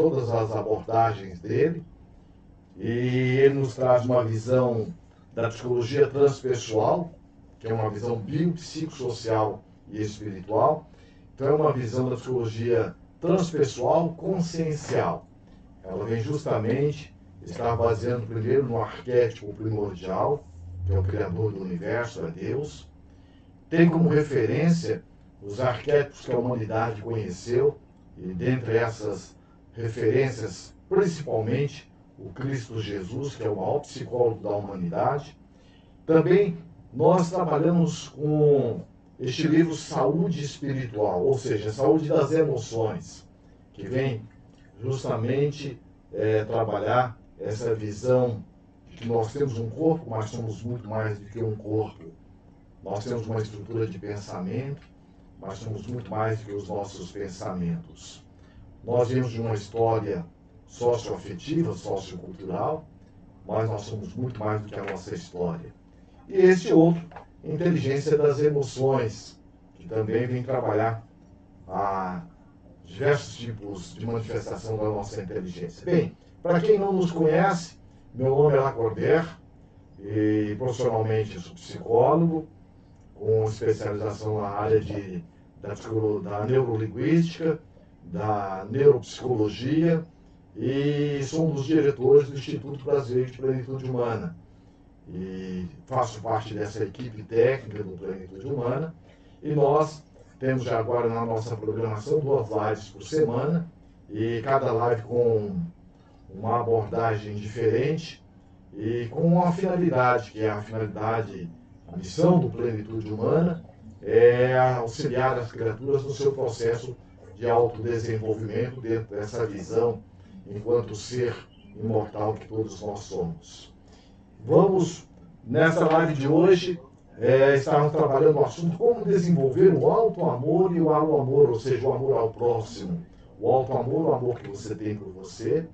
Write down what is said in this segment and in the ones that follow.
todas as abordagens dele, e ele nos traz uma visão da psicologia transpessoal, que é uma visão biopsicossocial e espiritual. Então é uma visão da psicologia transpessoal consciencial. Ela vem justamente estar baseando primeiro no arquétipo primordial, que é o Criador do Universo, é Deus. Tem como referência os arquétipos que a humanidade conheceu, e dentre essas referências, principalmente o Cristo Jesus, que é o maior psicólogo da humanidade. Também nós trabalhamos com este livro Saúde Espiritual, ou seja, saúde das emoções, que vem justamente trabalhar essa visão de que nós temos um corpo, mas somos muito mais do que um corpo. Nós temos uma estrutura de pensamento, mas somos muito mais do que os nossos pensamentos. Nós viemos de uma história socioafetiva, sociocultural, mas nós somos muito mais do que a nossa história. E este outro, inteligência das emoções, que também vem trabalhar diversos tipos de manifestação da nossa inteligência. Bem, para quem não nos conhece, meu nome é Lacordaire e profissionalmente eu sou psicólogo, com especialização na área da neurolinguística, da neuropsicologia, e sou um dos diretores do Instituto Brasileiro de Plenitude Humana. E faço parte dessa equipe técnica do Plenitude Humana, e nós temos já agora na nossa programação 2 lives por semana, e cada live com uma abordagem diferente e com uma finalidade, que é a missão do Plenitude Humana, é auxiliar as criaturas no seu processo de autodesenvolvimento dentro dessa visão enquanto ser imortal que todos nós somos. Vamos, nessa live de hoje, estarmos trabalhando o assunto como desenvolver o auto-amor e o alo-amor, ou seja, o amor ao próximo. O auto-amor, o amor que você tem por você.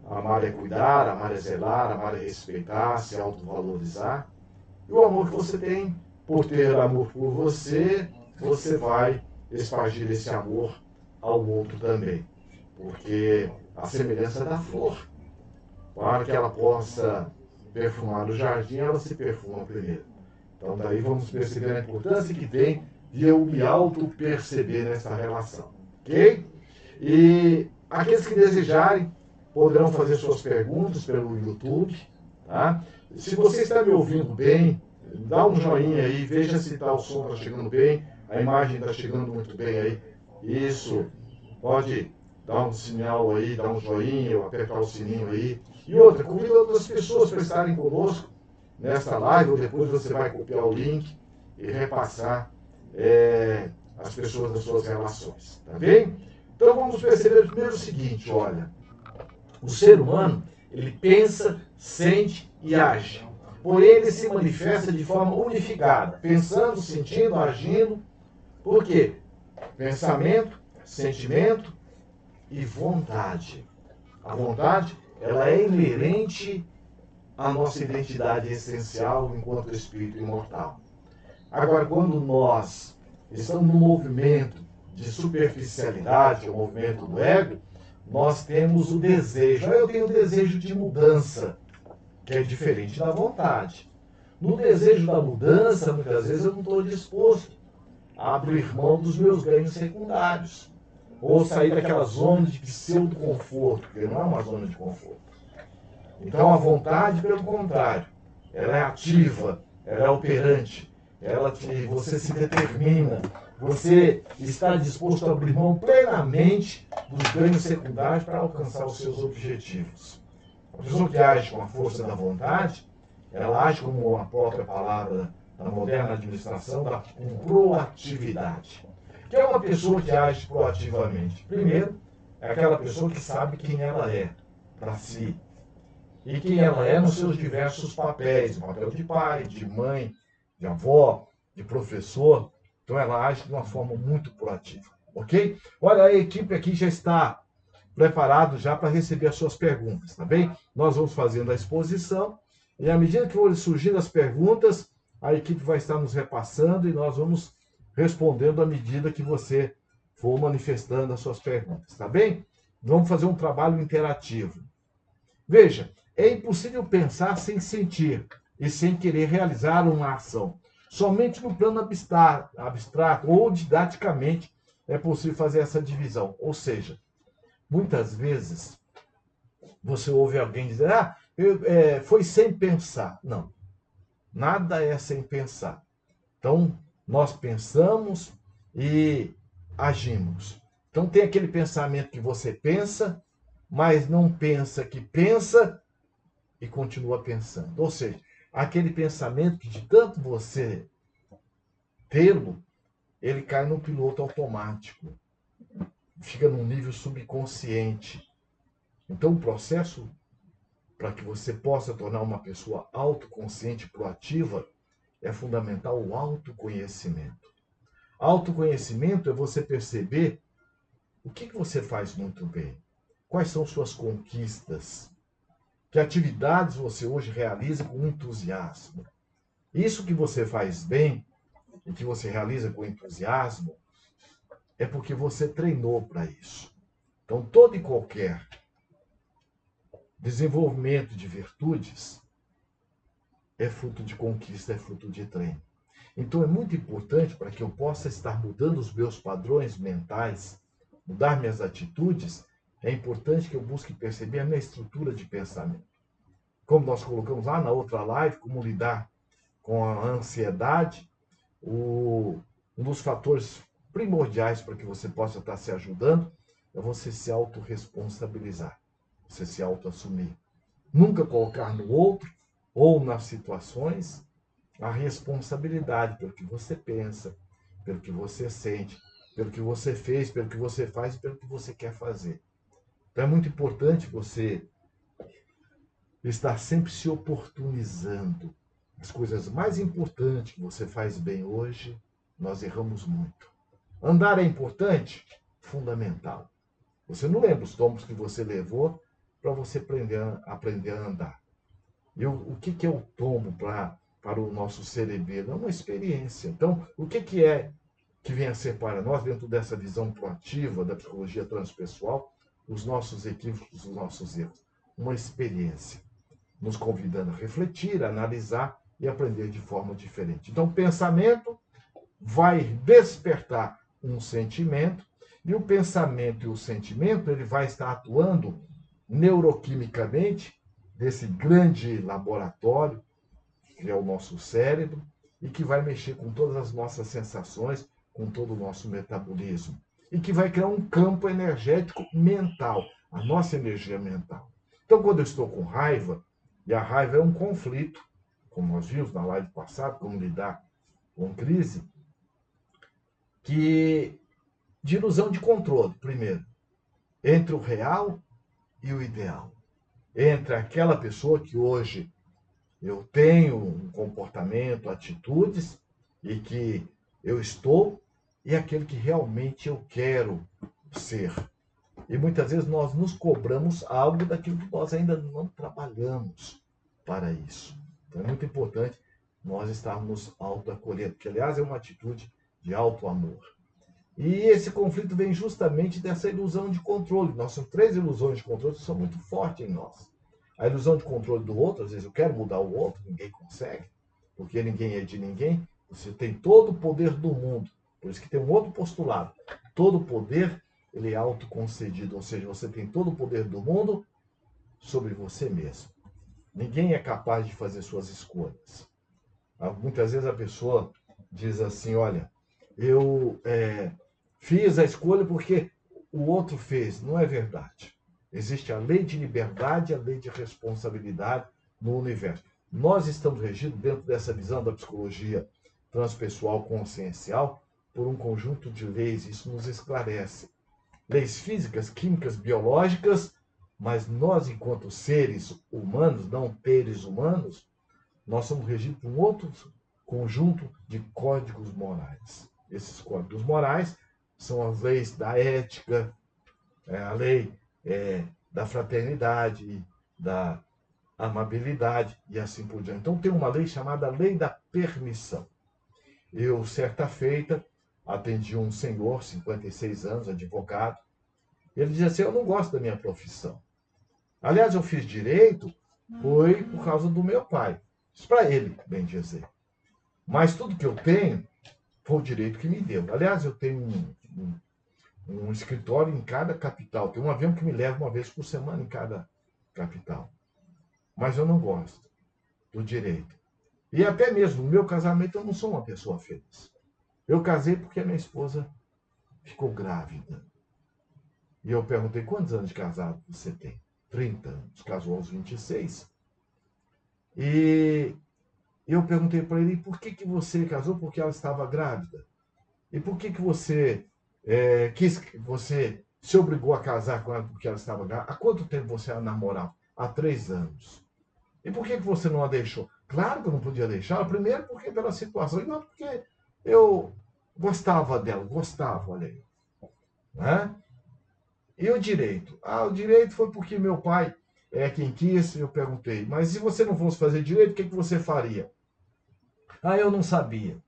Amar é cuidar, amar é zelar, amar é respeitar, se autovalorizar. E o amor que você tem por ter amor por você, você vai espargir esse amor ao outro também. Porque a semelhança da flor, para que ela possa perfumar o jardim, ela se perfuma primeiro. Então daí vamos perceber a importância que tem de eu me auto-perceber nessa relação. Ok? E aqueles que desejarem poderão fazer suas perguntas pelo YouTube. Tá? Se você está me ouvindo bem, dá um joinha aí, veja se o som está chegando bem, a imagem está chegando muito bem aí. Isso, pode dar um sinal aí, dar um joinha, ou apertar o sininho aí. E outra, convida outras pessoas para estarem conosco nesta live, ou depois você vai copiar o link e repassar as pessoas das suas relações. Tá bem? Então vamos perceber primeiro o seguinte, olha. O ser humano, ele pensa, sente e age. Porém, ele se manifesta de forma unificada, pensando, sentindo, agindo. Por quê? Pensamento, sentimento e vontade. A vontade, ela é inerente à nossa identidade essencial enquanto espírito imortal. Agora, quando nós estamos no movimento de superficialidade, que é o movimento do ego, nós temos o desejo. Eu tenho o desejo de mudança, que é diferente da vontade. No desejo da mudança, muitas vezes eu não estou disposto a abrir mão dos meus ganhos secundários, ou sair daquela zona de pseudo-conforto, que não é uma zona de conforto. Então a vontade, pelo contrário, ela é ativa, ela é operante, você se determina, você está disposto a abrir mão plenamente dos ganhos secundários para alcançar os seus objetivos. A pessoa que age com a força da vontade, ela age como a própria palavra da moderna administração, com proatividade. Que é uma pessoa que age proativamente? Primeiro, é aquela pessoa que sabe quem ela é para si. E quem ela é nos seus diversos papéis, o papel de pai, de mãe, de avó, de professor. Então ela age de uma forma muito proativa, ok? Olha, a equipe aqui já está preparado já para receber as suas perguntas, tá bem? Nós vamos fazendo a exposição e à medida que forem surgindo as perguntas, a equipe vai estar nos repassando e nós vamos respondendo à medida que você for manifestando as suas perguntas, tá bem? Vamos fazer um trabalho interativo. Veja, é impossível pensar sem sentir e sem querer realizar uma ação. Somente no plano abstrato ou didaticamente é possível fazer essa divisão. Ou seja, muitas vezes você ouve alguém dizer, foi sem pensar. Não, nada é sem pensar. Então, nós pensamos e agimos. Então, tem aquele pensamento que você pensa, mas não pensa que pensa e continua pensando. Ou seja, aquele pensamento que de tanto você tê-lo, ele cai no piloto automático, fica num nível subconsciente. Então, o processo para que você possa tornar uma pessoa autoconsciente, proativa, é fundamental o autoconhecimento. Autoconhecimento é você perceber o que você faz muito bem, quais são suas conquistas, que atividades você hoje realiza com entusiasmo. Isso que você faz bem e que você realiza com entusiasmo é porque você treinou para isso. Então, todo e qualquer desenvolvimento de virtudes é fruto de conquista, é fruto de treino. Então, é muito importante para que eu possa estar mudando os meus padrões mentais, mudar minhas atitudes, é importante que eu busque perceber a minha estrutura de pensamento. Como nós colocamos lá na outra live, como lidar com a ansiedade, um dos fatores primordiais para que você possa estar se ajudando é você se autorresponsabilizar, você se autoassumir. Nunca colocar no outro ou nas situações a responsabilidade pelo que você pensa, pelo que você sente, pelo que você fez, pelo que você faz e pelo que você quer fazer. Então é muito importante você estar sempre se oportunizando. As coisas mais importantes que você faz bem hoje, nós erramos muito. Andar é importante? Fundamental. Você não lembra os tombos que você levou para você aprender a andar. E o que é o tombo para o nosso cerebelo? É uma experiência. Então, o que é que vem a ser para nós, dentro dessa visão proativa da psicologia transpessoal, os nossos equívocos, os nossos erros? Uma experiência, nos convidando a refletir, a analisar e aprender de forma diferente. Então, o pensamento vai despertar um sentimento, e o pensamento e o sentimento ele vai estar atuando neuroquimicamente desse grande laboratório que é o nosso cérebro e que vai mexer com todas as nossas sensações, com todo o nosso metabolismo e que vai criar um campo energético mental, a nossa energia mental. Então, quando eu estou com raiva, e a raiva é um conflito, como nós vimos na live passada, como lidar com crise, que de ilusão de controle, primeiro, entre o real e o ideal. Entre aquela pessoa que hoje eu tenho um comportamento, atitudes, e que eu estou, e aquele que realmente eu quero ser. E muitas vezes nós nos cobramos algo daquilo que nós ainda não trabalhamos para isso. Então é muito importante nós estarmos autoacolhendo, que aliás é uma atitude de auto-amor. E esse conflito vem justamente dessa ilusão de controle. Nós temos 3 ilusões de controle que são muito fortes em nós. A ilusão de controle do outro, às vezes eu quero mudar o outro, ninguém consegue, porque ninguém é de ninguém. Você tem todo o poder do mundo. Por isso que tem um outro postulado. Todo poder, ele é autoconcedido, ou seja, você tem todo o poder do mundo sobre você mesmo. Ninguém é capaz de fazer suas escolhas. Muitas vezes a pessoa diz assim, olha, eu fiz a escolha porque o outro fez. Não é verdade. Existe a lei de liberdade e a lei de responsabilidade no universo. Nós estamos regidos, dentro dessa visão da psicologia transpessoal consciencial, por um conjunto de leis. Isso nos esclarece. Leis físicas, químicas, biológicas, mas nós, enquanto seres humanos, não seres humanos, nós somos regidos por um outro conjunto de códigos morais. Esses códigos morais são as leis da ética, a lei da fraternidade, da amabilidade e assim por diante. Então tem uma lei chamada lei da permissão. Eu, certa feita, atendi um senhor, 56 anos, advogado, Ele dizia assim, eu não gosto da minha profissão. Aliás, eu fiz direito, foi por causa do meu pai. Isso para ele, bem dizer. Mas tudo que eu tenho foi o direito que me deu. Aliás, eu tenho um escritório em cada capital. Tem um avião que me leva uma vez por semana em cada capital. Mas eu não gosto do direito. E até mesmo no meu casamento eu não sou uma pessoa feliz. Eu casei porque a minha esposa ficou grávida. E eu perguntei, quantos anos de casado você tem? 30 anos. Casou aos 26. E eu perguntei para ele, por que você casou? Porque ela estava grávida. E por que você você se obrigou a casar com ela porque ela estava grávida? Há quanto tempo você a namorava? Há 3 anos. E por que você não a deixou? Claro que eu não podia deixá-la. Primeiro porque pela situação, e não porque eu gostava dela, gostava, olha aí. Né? E o direito? Ah, o direito foi porque meu pai é quem quis, eu perguntei. Mas se você não fosse fazer direito, o que você faria? Ah, eu não sabia.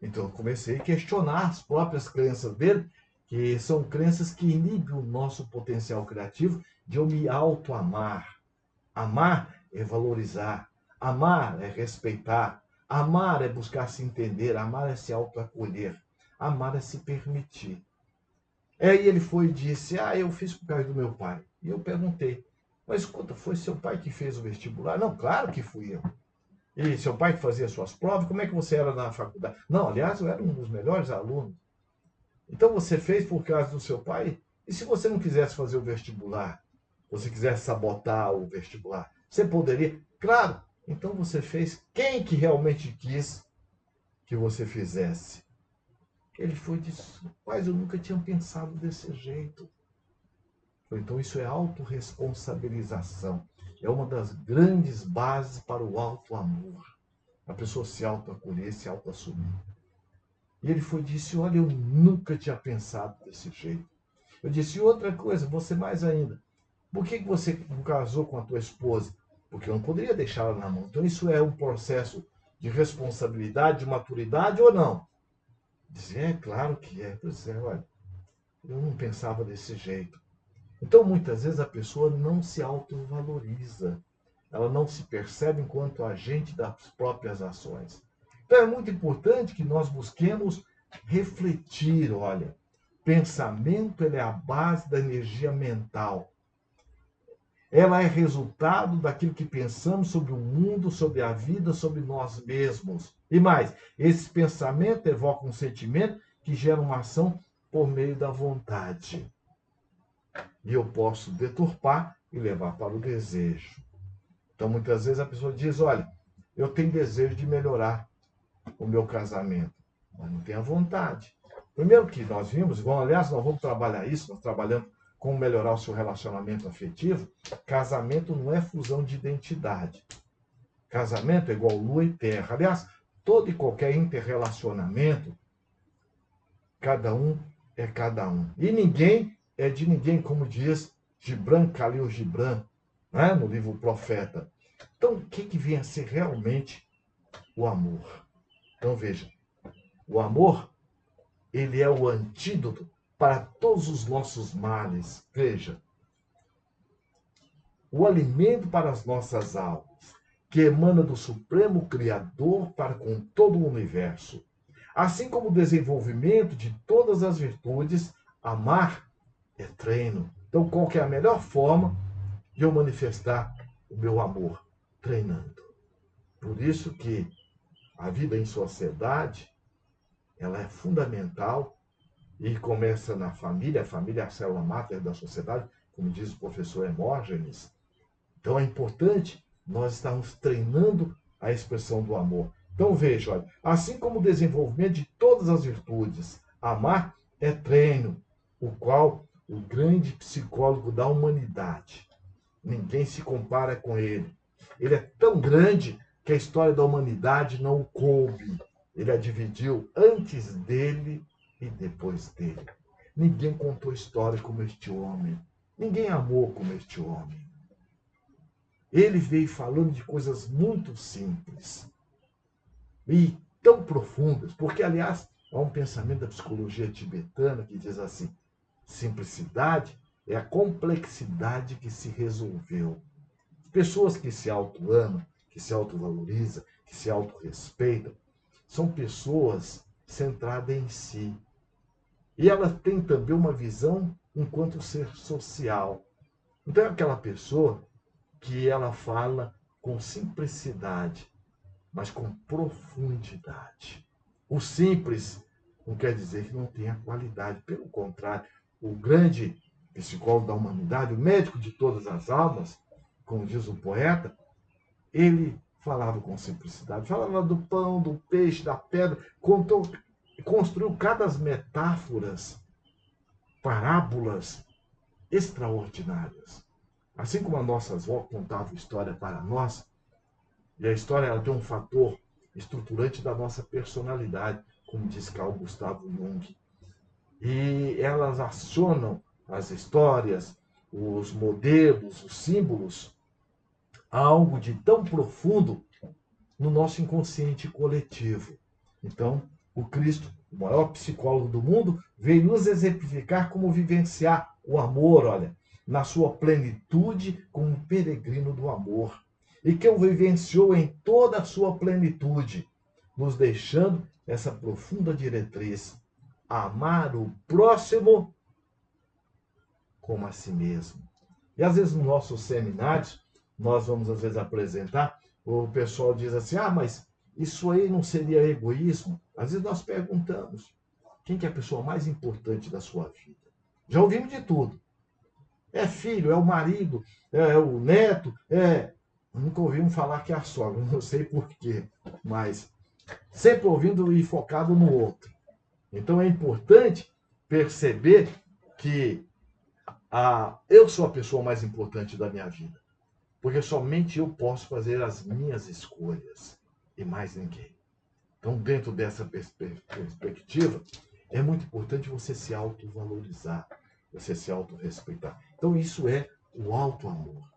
Então eu comecei a questionar as próprias crenças dele, que são crenças que inibem o nosso potencial criativo de eu me auto-amar. Amar é valorizar, amar é respeitar, amar é buscar se entender, amar é se auto-acolher, amar é se permitir. Aí ele foi e disse, eu fiz por causa do meu pai. E eu perguntei, mas escuta, foi seu pai que fez o vestibular? Não, claro que fui eu. E seu pai que fazia suas provas, como é que você era na faculdade? Não, aliás, eu era um dos melhores alunos. Então você fez por causa do seu pai? E se você não quisesse fazer o vestibular? Você quisesse sabotar o vestibular? Você poderia? Claro. Então você fez quem que realmente quis que você fizesse? Ele foi e disse, mas eu nunca tinha pensado desse jeito. Então isso é autorresponsabilização. É uma das grandes bases para o auto-amor. A pessoa se auto-acolher, se auto-assumir. E ele foi e disse, olha, eu nunca tinha pensado desse jeito. Eu disse, e outra coisa, você mais ainda. Por que você não casou com a tua esposa? Porque eu não poderia deixá-la na mão. Então isso é um processo de responsabilidade, de maturidade ou não? Dizia, claro que é. Pois é, olha, eu não pensava desse jeito. Então muitas vezes a pessoa não se autovaloriza. Ela não se percebe enquanto agente das próprias ações. Então é muito importante que nós busquemos refletir, olha, pensamento ele é a base da energia mental. Ela é resultado daquilo que pensamos sobre o mundo, sobre a vida, sobre nós mesmos. E mais, esse pensamento evoca um sentimento que gera uma ação por meio da vontade. E eu posso deturpar e levar para o desejo. Então, muitas vezes a pessoa diz, olha, eu tenho desejo de melhorar o meu casamento, mas não tenho a vontade. Primeiro que nós vimos, aliás, nós vamos trabalhar isso, nós trabalhamos como melhorar o seu relacionamento afetivo. Casamento não é fusão de identidade. Casamento é igual lua e terra. Aliás, todo e qualquer interrelacionamento, cada um é cada um. E ninguém é de ninguém, como diz Gibran Khalil Gibran, né, no livro Profeta. Então, o que vem a ser realmente o amor? Então, veja, o amor, ele é o antídoto para todos os nossos males. Veja, o alimento para as nossas almas, que emana do Supremo Criador para com todo o universo. Assim como o desenvolvimento de todas as virtudes, amar é treino. Então, qual que é a melhor forma de eu manifestar o meu amor? Treinando. Por isso que a vida em sociedade, ela é fundamental e começa na família. A família é a célula máter da sociedade, como diz o professor Hermógenes. Então é importante nós estarmos treinando a expressão do amor. Então veja, olha, assim como o desenvolvimento de todas as virtudes, amar é treino, o qual o grande psicólogo da humanidade, ninguém se compara com ele. Ele é tão grande que a história da humanidade não o coube. Ele a dividiu antes dele e depois dele. Ninguém contou história como este homem. Ninguém amou como este homem. Ele veio falando de coisas muito simples e tão profundas, porque, aliás, há um pensamento da psicologia tibetana que diz assim, Simplicidade é a complexidade que se resolveu. Pessoas que se auto-amam, que se autovalorizam, que se autorrespeitam, são pessoas centradas em si. E elas têm também uma visão enquanto ser social. Então é aquela pessoa que ela fala com simplicidade, mas com profundidade. O simples não quer dizer que não tenha qualidade. Pelo contrário, o grande psicólogo da humanidade, o médico de todas as almas, como diz o poeta, ele falava com simplicidade, falava do pão, do peixe, da pedra, construiu cada metáforas, parábolas extraordinárias. Assim como a nossa avó contava história para nós, e a história ela tem um fator estruturante da nossa personalidade, como diz Carl Gustavo Jung. E elas acionam as histórias, os modelos, os símbolos, a algo de tão profundo no nosso inconsciente coletivo. Então, o Cristo, o maior psicólogo do mundo, veio nos exemplificar como vivenciar o amor, olha, na sua plenitude como um peregrino do amor. E que o vivenciou em toda a sua plenitude, nos deixando essa profunda diretriz: amar o próximo como a si mesmo. E às vezes nos nossos seminários, nós vamos às vezes apresentar, o pessoal diz assim, mas isso aí não seria egoísmo? Às vezes nós perguntamos, quem que é a pessoa mais importante da sua vida? Já ouvimos de tudo. É filho, é o marido, é o neto, nunca ouvimos falar que é a sogra, não sei porquê, mas sempre ouvindo e focado no outro. Então é importante perceber que eu sou a pessoa mais importante da minha vida. Porque somente eu posso fazer as minhas escolhas e mais ninguém. Então, dentro dessa perspectiva, é muito importante você se autovalorizar, você se autorrespeitar. Então, isso é o auto-amor.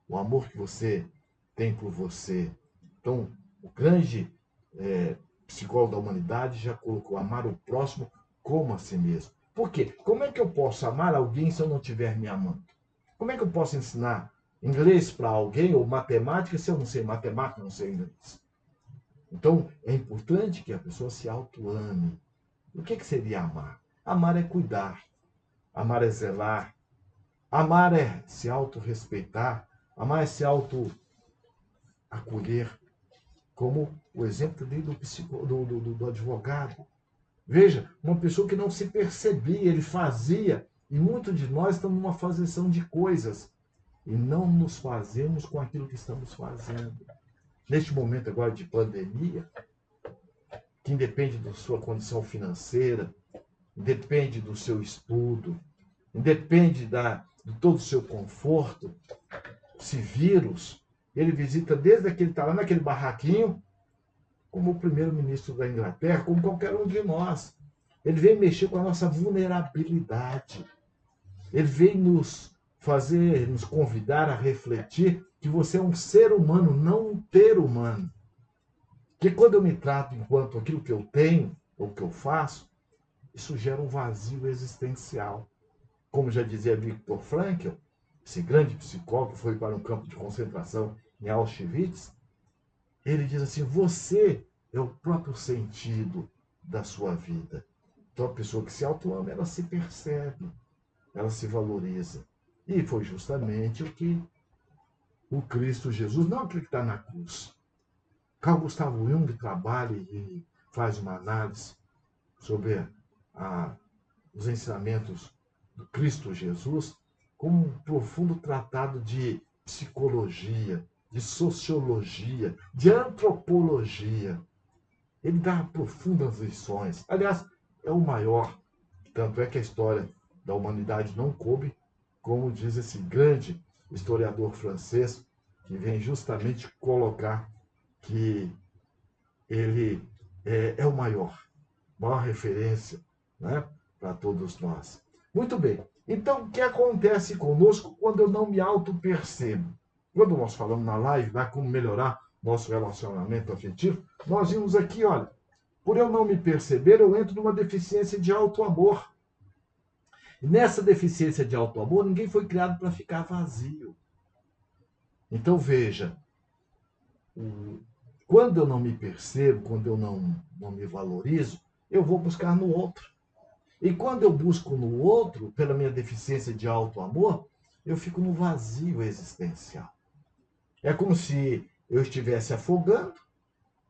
O amor que você tem por você. Então, o grande psicólogo da humanidade já colocou amar o próximo como a si mesmo. Por quê? Como é que eu posso amar alguém se eu não estiver me amando? Como é que eu posso ensinar inglês para alguém ou matemática se eu não sei matemática, não sei inglês? Então, é importante que a pessoa se auto-ame. O que seria amar? Amar é cuidar. Amar é zelar. Amar é se auto-respeitar. Amar é se auto-acolher. Como o exemplo dele do advogado. Veja, uma pessoa que não se percebia, ele fazia. E muitos de nós estamos numa fazição de coisas. E não nos fazemos com aquilo que estamos fazendo. Neste momento agora de pandemia, que independe da sua condição financeira, independe do seu estudo, independe de todo o seu conforto, esse vírus, ele visita desde que ele está lá naquele barraquinho, como o primeiro-ministro da Inglaterra, como qualquer um de nós. Ele vem mexer com a nossa vulnerabilidade. Ele vem nos convidar a refletir que você é um ser humano, não um ter humano. Porque quando eu me trato enquanto aquilo que eu tenho, ou que eu faço, isso gera um vazio existencial. Como já dizia Viktor Frankl, esse grande psicólogo que foi para um campo de concentração em Auschwitz, ele diz assim, você é o próprio sentido da sua vida. Então a pessoa que se auto-ama, ela se percebe, ela se valoriza. E foi justamente o que o Cristo Jesus, não aquele que está na cruz. Carl Gustavo Jung trabalha e faz uma análise sobre os ensinamentos do Cristo Jesus como um profundo tratado de psicologia, de sociologia, de antropologia. Ele dá profundas lições. Aliás, é o maior. Tanto é que a história da humanidade não coube, como diz esse grande historiador francês, que vem justamente colocar que ele é o maior referência, né, para todos nós. Muito bem. Então, o que acontece conosco quando eu não me auto-percebo? Quando nós falamos na live, como melhorar nosso relacionamento afetivo, nós vimos aqui, olha, por eu não me perceber, eu entro numa deficiência de auto-amor. E nessa deficiência de auto-amor, ninguém foi criado para ficar vazio. Então, veja, quando eu não me percebo, quando eu não me valorizo, eu vou buscar no outro. E quando eu busco no outro, pela minha deficiência de auto-amor, eu fico no vazio existencial. É como se eu estivesse afogando,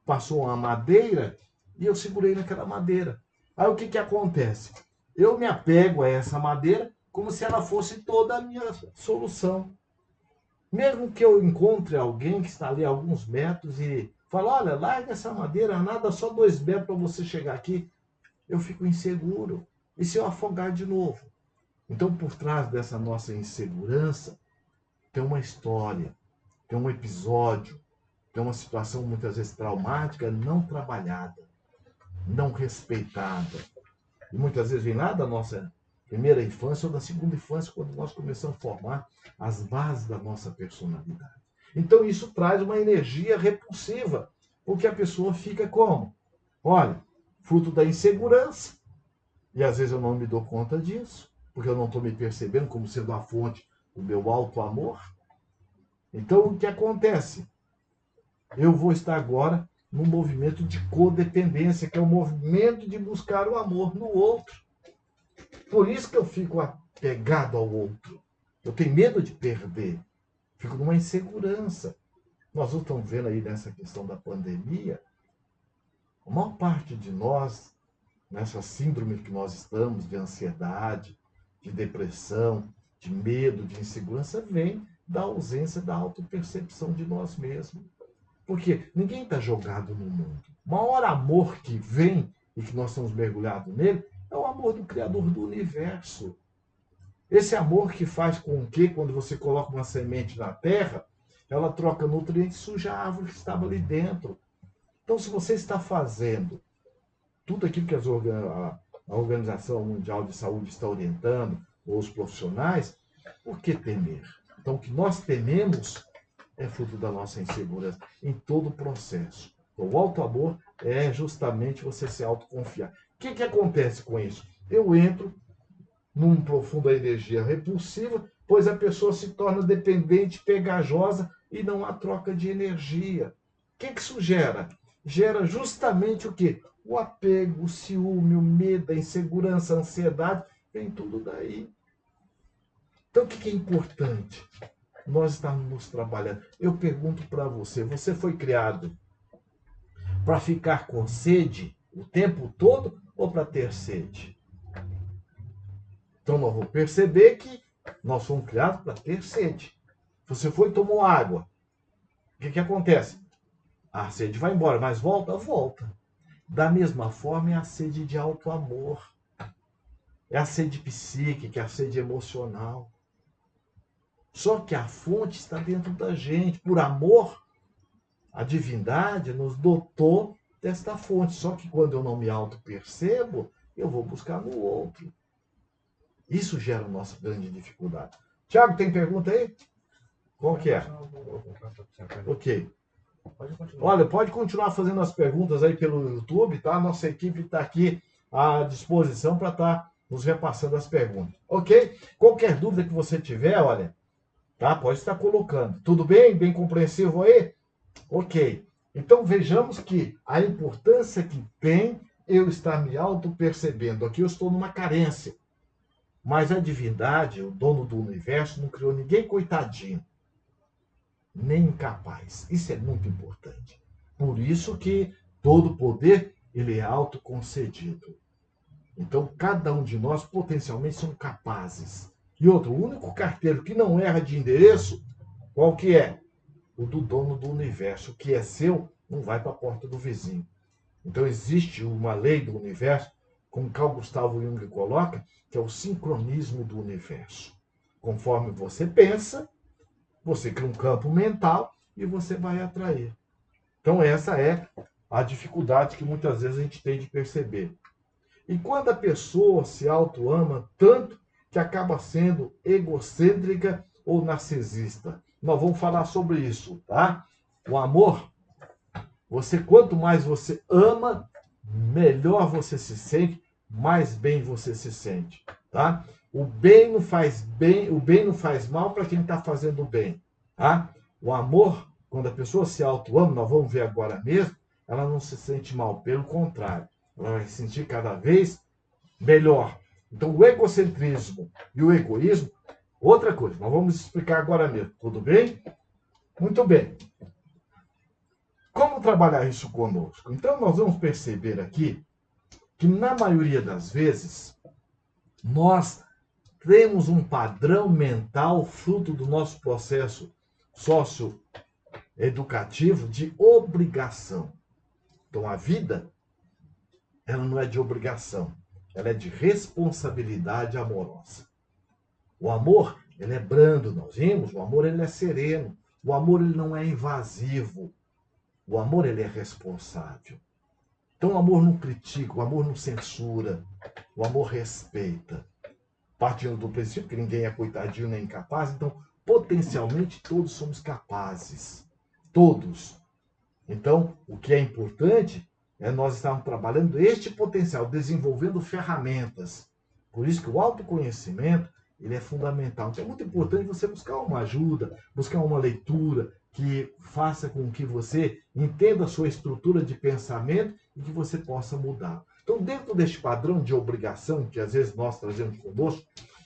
passou uma madeira e eu segurei naquela madeira. Aí o que acontece? Eu me apego a essa madeira como se ela fosse toda a minha solução. Mesmo que eu encontre alguém que está ali a alguns metros e fale, olha, larga essa madeira, nada, só 2 metros para você chegar aqui, eu fico inseguro. E se eu afogar de novo? Então, por trás dessa nossa insegurança, tem uma história, tem um episódio, tem uma situação muitas vezes traumática, não trabalhada, não respeitada. E muitas vezes vem lá da nossa primeira infância ou da segunda infância, quando nós começamos a formar as bases da nossa personalidade. Então isso traz uma energia repulsiva, porque a pessoa fica como? Olha, fruto da insegurança, e às vezes eu não me dou conta disso, porque eu não estou me percebendo como sendo a fonte do meu auto-amor. Então o que acontece? Eu vou estar agora num movimento de codependência, que é o movimento de buscar o amor no outro. Por isso que eu fico apegado ao outro. Eu tenho medo de perder. Fico numa insegurança. Nós estamos vendo aí nessa questão da pandemia, a maior parte de nós, nessa síndrome que nós estamos, de ansiedade, de depressão, de medo, de insegurança, vem da ausência da autopercepção de nós mesmos. Porque ninguém está jogado no mundo. O maior amor que vem e que nós estamos mergulhados nele é o amor do Criador do Universo. Esse amor que faz com que, quando você coloca uma semente na terra, ela troca nutrientes e suja a árvore que estava ali dentro. Então, se você está fazendo tudo aquilo que a Organização Mundial de Saúde está orientando, ou os profissionais, por que temer? Então, o que nós tememos é fruto da nossa insegurança em todo o processo. Então, o auto-amor é justamente você se autoconfiar. O que acontece com isso? Eu entro num profundo energia repulsiva, pois a pessoa se torna dependente, pegajosa e não há troca de energia. O que isso gera? Gera justamente o quê? O apego, o ciúme, o medo, a insegurança, a ansiedade, vem tudo daí. Então, o que é importante? Nós estamos trabalhando. Eu pergunto para você, você foi criado para ficar com sede o tempo todo ou para ter sede? Então nós vamos perceber que nós fomos criados para ter sede. Você foi e tomou água. O que acontece? A sede vai embora, mas volta? Volta. Da mesma forma é a sede de auto-amor. É a sede psíquica, é a sede emocional. Só que a fonte está dentro da gente. Por amor, a divindade nos dotou desta fonte. Só que quando eu não me auto-percebo, eu vou buscar no outro. Isso gera a nossa grande dificuldade. Tiago, tem pergunta aí? Qual que é? Ok. Olha, pode continuar fazendo as perguntas aí pelo YouTube, tá? Nossa equipe está aqui à disposição para estar nos repassando as perguntas. Ok? Qualquer dúvida que você tiver, olha, tá? Pode estar colocando. Tudo bem? Bem compreensivo aí? Ok. Então vejamos que a importância que tem eu estar me auto-percebendo. Aqui eu estou numa carência. Mas a divindade, o dono do universo, não criou ninguém coitadinho, nem incapaz. Isso é muito importante. Por isso que todo poder ele é autoconcedido. Então, cada um de nós potencialmente são capazes. E outro, o único carteiro que não erra de endereço, qual que é? O do dono do universo. O que é seu não vai para a porta do vizinho. Então, existe uma lei do universo, como Carl Gustavo Jung coloca, que é o sincronismo do universo. Conforme você pensa, você cria um campo mental e você vai atrair. Então essa é a dificuldade que muitas vezes a gente tem de perceber. E quando a pessoa se auto-ama tanto que acaba sendo egocêntrica ou narcisista. Nós vamos falar sobre isso, tá? O amor, quanto mais você ama, melhor você se sente, mais bem você se sente. tá? O bem não faz bem, o bem não faz mal para quem está fazendo o bem, tá? O amor, quando a pessoa se auto-ama, nós vamos ver agora mesmo, ela não se sente mal, pelo contrário, ela vai se sentir cada vez melhor. Então, o egocentrismo e o egoísmo, outra coisa, nós vamos explicar agora mesmo, tudo bem? Muito bem. Como trabalhar isso conosco? Então, nós vamos perceber aqui que, na maioria das vezes, nós temos um padrão mental fruto do nosso processo socioeducativo de obrigação. Então, a vida, ela não é de obrigação, ela é de responsabilidade amorosa. O amor, ele é brando, nós vimos, o amor ele é sereno, o amor ele não é invasivo, o amor ele é responsável. Então, o amor não critica, o amor não censura, o amor respeita. Partindo do princípio que ninguém é coitadinho nem incapaz, então, potencialmente, todos somos capazes. Todos. Então, o que é importante é nós estarmos trabalhando este potencial, desenvolvendo ferramentas. Por isso que o autoconhecimento, ele é fundamental. Então, é muito importante você buscar uma ajuda, buscar uma leitura que faça com que você entenda a sua estrutura de pensamento e que você possa mudar. Então, dentro deste padrão de obrigação que às vezes nós trazemos conosco,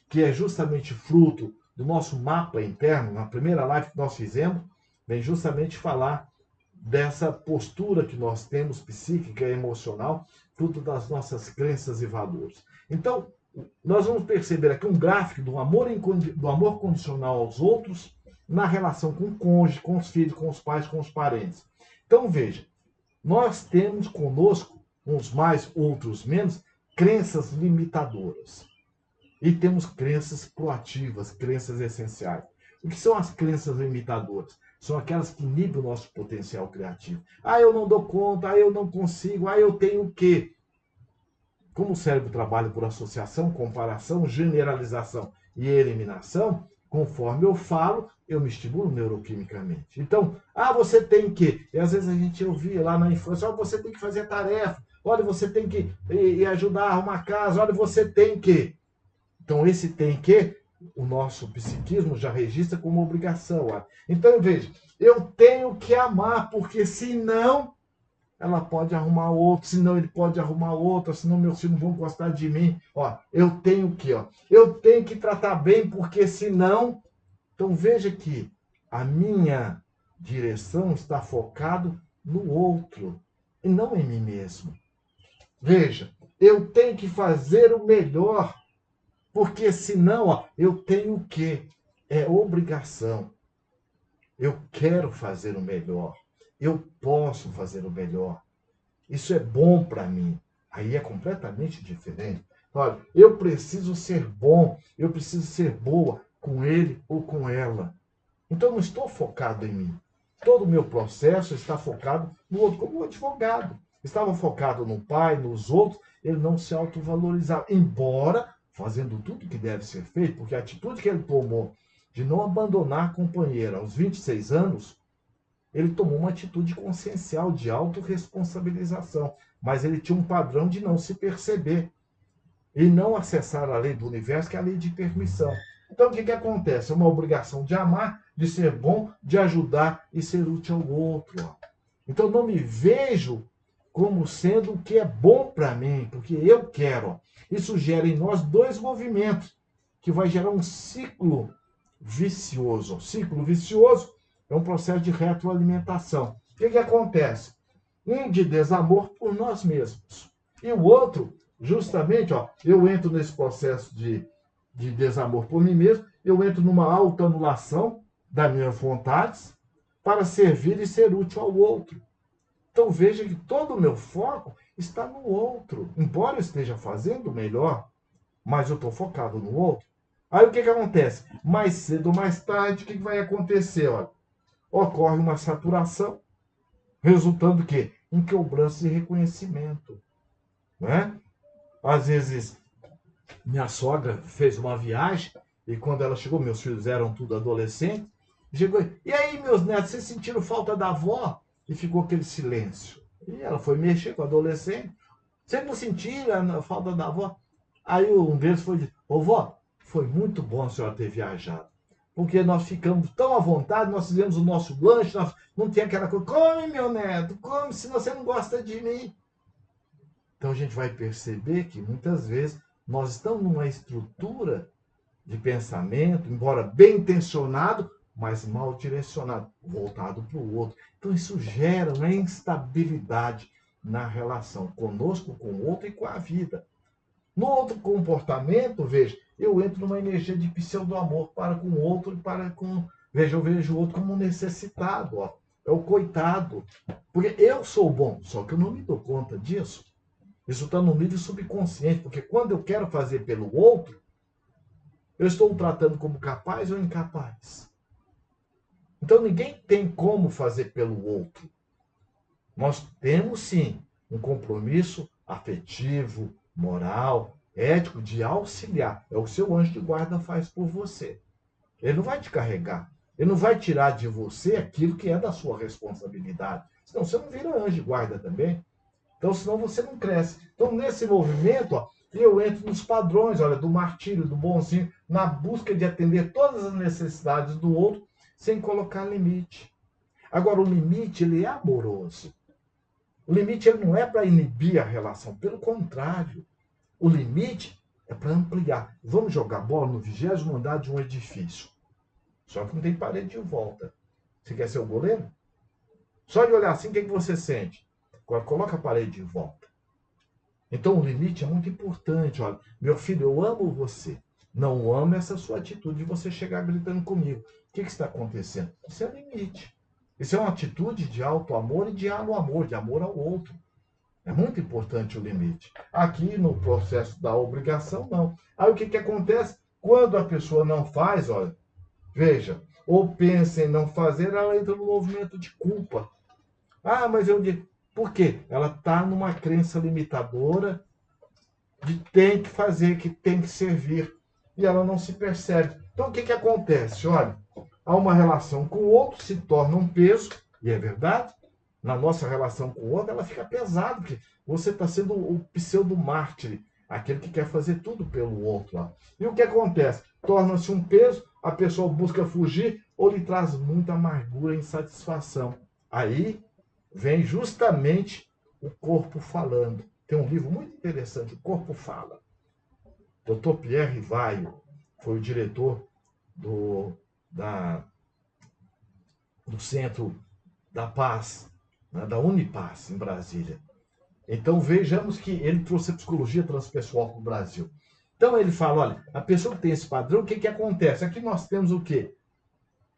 que é justamente fruto do nosso mapa interno, na primeira live que nós fizemos, vem justamente falar dessa postura que nós temos, psíquica e emocional, fruto das nossas crenças e valores. Então, nós vamos perceber aqui um gráfico do amor condicional aos outros na relação com o cônjuge, com os filhos, com os pais, com os parentes. Então, veja, nós temos conosco, uns mais, outros menos, crenças limitadoras. E temos crenças proativas, crenças essenciais. O que são as crenças limitadoras? São aquelas que inibem o nosso potencial criativo. Ah, eu não dou conta, ah, eu não consigo, ah, eu tenho o quê? Como o cérebro trabalha por associação, comparação, generalização e eliminação, conforme eu falo, eu me estimulo neuroquimicamente. Então, ah, você tem que, e às vezes a gente ouvia lá na infância, ah, você tem que fazer tarefa, olha, você tem que ir ajudar a arrumar casa, olha, você tem que. Então, esse tem que, o nosso psiquismo já registra como obrigação. Então, veja, eu tenho que amar, porque senão ela pode arrumar outro, senão ele pode arrumar outra, senão meus filhos não vão gostar de mim. Ó, eu tenho que, ó, eu tenho que tratar bem, porque senão... Então, veja que a minha direção está focado no outro, e não em mim mesmo. Veja, eu tenho que fazer o melhor, porque senão, ó, eu tenho o quê? É obrigação. Eu quero fazer o melhor. Eu posso fazer o melhor. Isso é bom para mim. Aí é completamente diferente. Olha, eu preciso ser bom, eu preciso ser boa com ele ou com ela. Então, não estou focado em mim. Todo o meu processo está focado no outro, como um advogado. Estava focado no pai, nos outros, ele não se autovalorizava. Embora fazendo tudo que deve ser feito, porque a atitude que ele tomou de não abandonar a companheira aos 26 anos, ele tomou uma atitude consciencial de autorresponsabilização, mas ele tinha um padrão de não se perceber e não acessar a lei do universo, que é a lei de permissão. Então, o que acontece? É uma obrigação de amar, de ser bom, de ajudar e ser útil ao outro. Então, não me vejo como sendo o que é bom para mim, porque eu quero. Isso gera em nós dois movimentos, que vai gerar um ciclo vicioso. Ciclo vicioso é um processo de retroalimentação. O que acontece? Um de desamor por nós mesmos. E o outro, justamente, ó, eu entro nesse processo de desamor por mim mesmo, eu entro numa autoanulação das minhas vontades para servir e ser útil ao outro. Então veja que todo o meu foco está no outro. Embora eu esteja fazendo o melhor, mas eu estou focado no outro. Aí o que acontece? Mais cedo ou mais tarde, o que vai acontecer? Olha, ocorre uma saturação, resultando o quê? Em cobrança de reconhecimento. Né? Às vezes, minha sogra fez uma viagem, e quando ela chegou, meus filhos eram tudo adolescentes, chegou, e aí, meus netos, vocês sentiram falta da avó? E ficou aquele silêncio. E ela foi mexer com o adolescente. Vocês não sentiram a falta da avó? Aí um deles foi dizer, ô vó, foi muito bom a senhora ter viajado. Porque nós ficamos tão à vontade, nós fizemos o nosso lanche, não tinha aquela coisa, come meu neto, come, se você não gosta de mim. Então a gente vai perceber que muitas vezes nós estamos numa estrutura de pensamento, embora bem intencionado, mas mal direcionado, voltado para o outro. Então isso gera uma instabilidade na relação conosco, com o outro e com a vida. No outro comportamento, veja, eu entro numa energia de pseudo-amor para com o outro e para com. Veja, eu vejo o outro como um necessitado, ó. É o coitado. Porque eu sou bom, só que eu não me dou conta disso. Isso está no nível subconsciente, porque quando eu quero fazer pelo outro, eu estou o tratando como capaz ou incapaz. Então ninguém tem como fazer pelo outro. Nós temos sim um compromisso afetivo, moral, ético de auxiliar. É o que o seu anjo de guarda faz por você. Ele não vai te carregar. Ele não vai tirar de você aquilo que é da sua responsabilidade. Senão você não vira anjo de guarda também. Então, senão você não cresce. Então, nesse movimento, ó, eu entro nos padrões, olha, do martírio, do bonzinho, na busca de atender todas as necessidades do outro, sem colocar limite. Agora, o limite, ele é amoroso. O limite, ele não é para inibir a relação, pelo contrário. O limite é para ampliar. Vamos jogar bola no 20º andar de um edifício. Só que não tem parede de volta. Você quer ser o goleiro? Só de olhar assim, o que você sente? Agora, coloca a parede de volta. Então, o limite é muito importante. Olha, meu filho, eu amo você. Não amo essa sua atitude de você chegar gritando comigo. O que está acontecendo? Isso é limite. Isso é uma atitude de auto-amor e de amor, de amor ao outro. É muito importante o limite. Aqui, no processo da obrigação, não. Aí, o que acontece? Quando a pessoa não faz, olha, veja, ou pensa em não fazer, ela entra no movimento de culpa. Ah, mas eu digo, por quê? Ela está numa crença limitadora de tem que fazer, que tem que servir. E ela não se percebe. Então, o que acontece? Olha, há uma relação com o outro, se torna um peso, e é verdade, na nossa relação com o outro, ela fica pesada, porque você está sendo o pseudo-mártir, aquele que quer fazer tudo pelo outro. Ó. E o que acontece? Torna-se um peso, a pessoa busca fugir ou lhe traz muita amargura e insatisfação. Aí vem justamente o corpo falando. Tem um livro muito interessante, O Corpo Fala. Dr. Pierre Vaio foi o diretor do, do Centro da Paz, né, da Unipaz, em Brasília. Então vejamos que ele trouxe a psicologia transpessoal para o Brasil. Então ele fala, olha, a pessoa que tem esse padrão, o que acontece? Aqui nós temos o quê?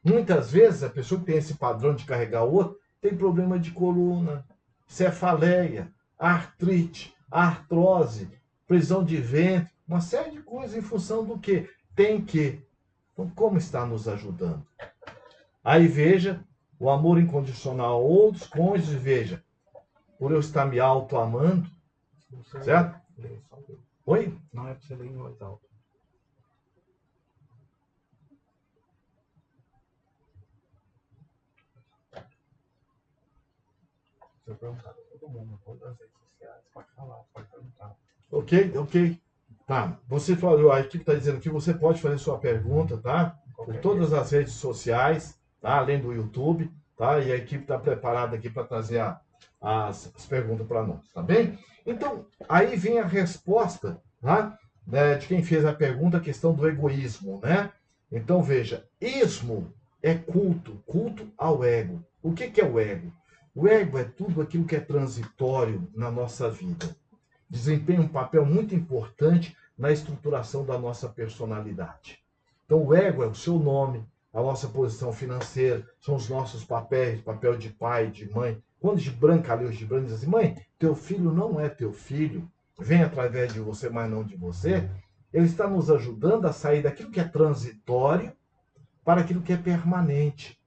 Muitas vezes a pessoa que tem esse padrão de carregar o outro tem problema de coluna, cefaleia, artrite, artrose, prisão de ventre, uma série de coisas em função do que tem que. Então, como está nos ajudando? Aí veja, o amor incondicional a outros cônjuges, veja, por eu estar me auto-amando, certo? Oi? Não é para você ler em voz alta. Se eu perguntar para todo mundo, todas as redes sociais, pode falar, pode perguntar. Ok. Tá, você falou, a equipe está dizendo que você pode fazer sua pergunta, tá? Por todas as redes sociais, tá? Além do YouTube, tá? E a equipe está preparada aqui para trazer as perguntas para nós, tá bem? Então, aí vem a resposta, tá? De quem fez a pergunta, a questão do egoísmo, né? Então, veja, ismo é culto ao ego. O que é o ego? O ego é tudo aquilo que é transitório na nossa vida. Desempenha um papel muito importante na estruturação da nossa personalidade. Então, o ego é o seu nome, a nossa posição financeira, são os nossos papéis, papel de pai, de mãe. Quando Gibran, Khalil Gibran diz assim, mãe, teu filho não é teu filho, vem através de você, mas não de você, ele está nos ajudando a sair daquilo que é transitório para aquilo que é permanente.